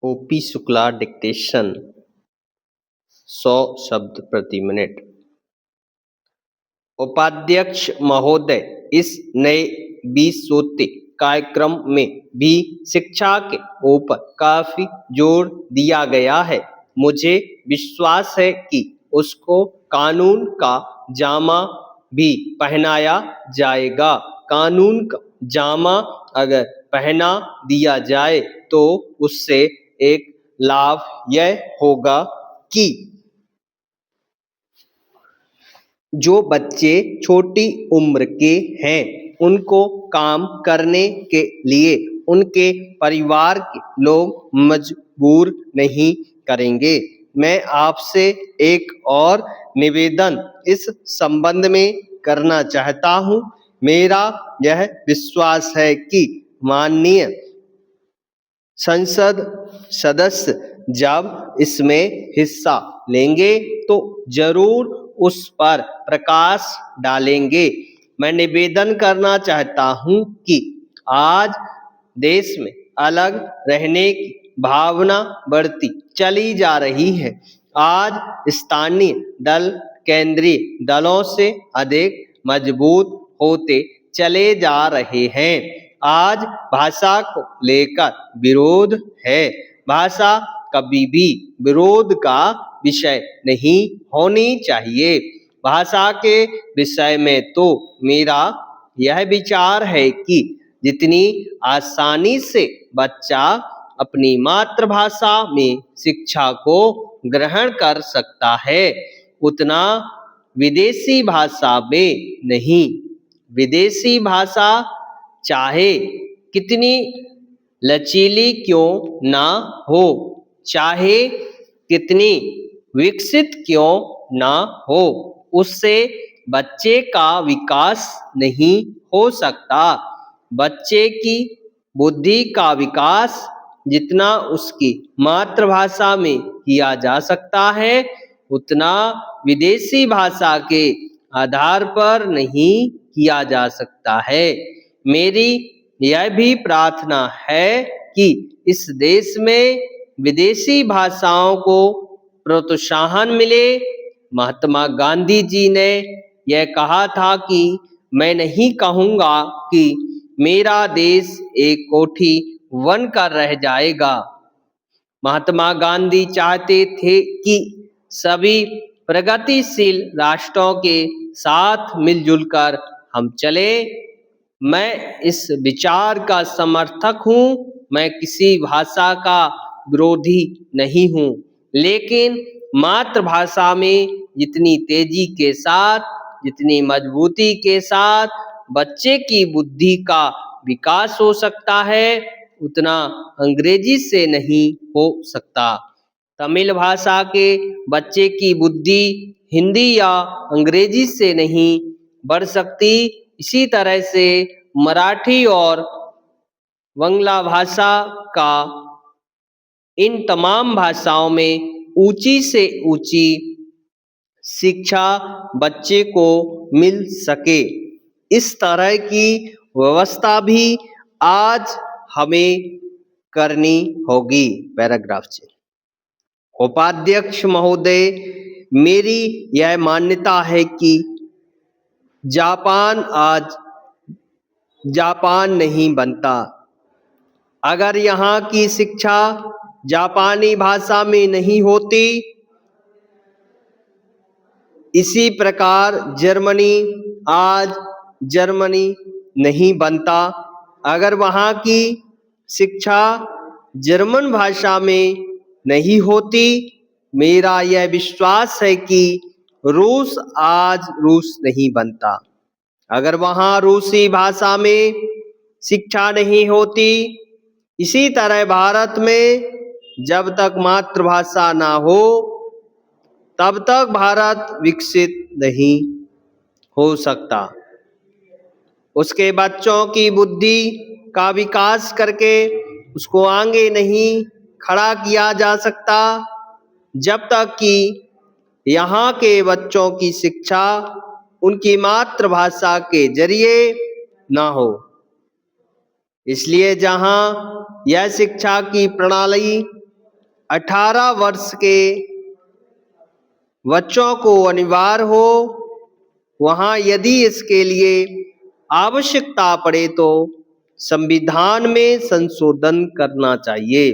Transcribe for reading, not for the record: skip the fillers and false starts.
OP Shukla dictation 100 शब्द प्रति minute. उपाध्यक्ष महोदय, इस नए 20 सूत्री कार्यक्रम में भी शिक्षा के ऊपर काफी जोर दिया गया है। मुझे विश्वास है कि उसको कानून का जामा भी पहनाया जाएगा। कानून का जामा अगर पहना दिया जाए तो उससे एक लाभ यह होगा कि जो बच्चे छोटी उम्र के हैं उनको काम करने के लिए उनके परिवार के लोग मजबूर नहीं करेंगे। मैं आपसे एक और निवेदन इस संबंध में करना चाहता हूं। मेरा यह विश्वास है कि माननीय संसद सदस्य जब इसमें हिस्सा लेंगे तो जरूर उस पर प्रकाश डालेंगे। मैं निवेदन करना चाहता हूं कि आज देश में अलग रहने की भावना बढ़ती चली जा रही है। आज स्थानीय दल केंद्रीय दलों से अधिक मजबूत होते चले जा रहे हैं। आज भाषा को लेकर विरोध है। भाषा कभी भी विरोध का विषय नहीं होनी चाहिए। भाषा के विषय में तो मेरा यह विचार है कि जितनी आसानी से बच्चा अपनी मातृभाषा में शिक्षा को ग्रहण कर सकता है, उतना विदेशी भाषा में नहीं। विदेशी भाषा चाहे कितनी लचीली क्यों ना हो, चाहे कितनी विकसित क्यों ना हो, उससे बच्चे का विकास नहीं हो सकता। बच्चे की बुद्धि का विकास जितना उसकी मातृभाषा में किया जा सकता है, उतना विदेशी भाषा के आधार पर नहीं किया जा सकता है। मेरी यह भी प्रार्थना है कि इस देश में विदेशी भाषाओं को प्रोत्साहन मिले। महात्मा गांधी जी ने यह कहा था कि मैं नहीं कहूँगा कि मेरा देश एक कोठी बनकर रह जाएगा। महात्मा गांधी चाहते थे कि सभी प्रगतिशील राष्ट्रों के साथ मिलजुल कर हम चले। मैं इस विचार का समर्थक हूँ। मैं किसी भाषा का विरोधी नहीं हूँ, लेकिन मातृभाषा में जितनी तेजी के साथ, जितनी मजबूती के साथ बच्चे की बुद्धि का विकास हो सकता है, उतना अंग्रेजी से नहीं हो सकता। तमिल भाषा के बच्चे की बुद्धि हिंदी या अंग्रेजी से नहीं बढ़ सकती। इसी तरह से मराठी और बांग्ला भाषा का इन तमाम भाषाओं में ऊंची से ऊंची शिक्षा बच्चे को मिल सके, इस तरह की व्यवस्था भी आज हमें करनी होगी। पैराग्राफ से उपाध्यक्ष महोदय, मेरी यह मान्यता है कि जापान आज जापान नहीं बनता अगर यहाँ की शिक्षा जापानी भाषा में नहीं होती। इसी प्रकार जर्मनी आज जर्मनी नहीं बनता अगर वहाँ की शिक्षा जर्मन भाषा में नहीं होती। मेरा यह विश्वास है कि रूस आज रूस नहीं बनता अगर वहाँ रूसी भाषा में शिक्षा नहीं होती। इसी तरह भारत में जब तक मातृभाषा ना हो तब तक भारत विकसित नहीं हो सकता। उसके बच्चों की बुद्धि का विकास करके उसको आगे नहीं खड़ा किया जा सकता जब तक कि यहाँ के बच्चों की शिक्षा उनकी मातृभाषा के जरिए ना हो। इसलिए जहाँ यह शिक्षा की प्रणाली 18 वर्ष के बच्चों को अनिवार्य हो, वहां यदि इसके लिए आवश्यकता पड़े तो संविधान में संशोधन करना चाहिए।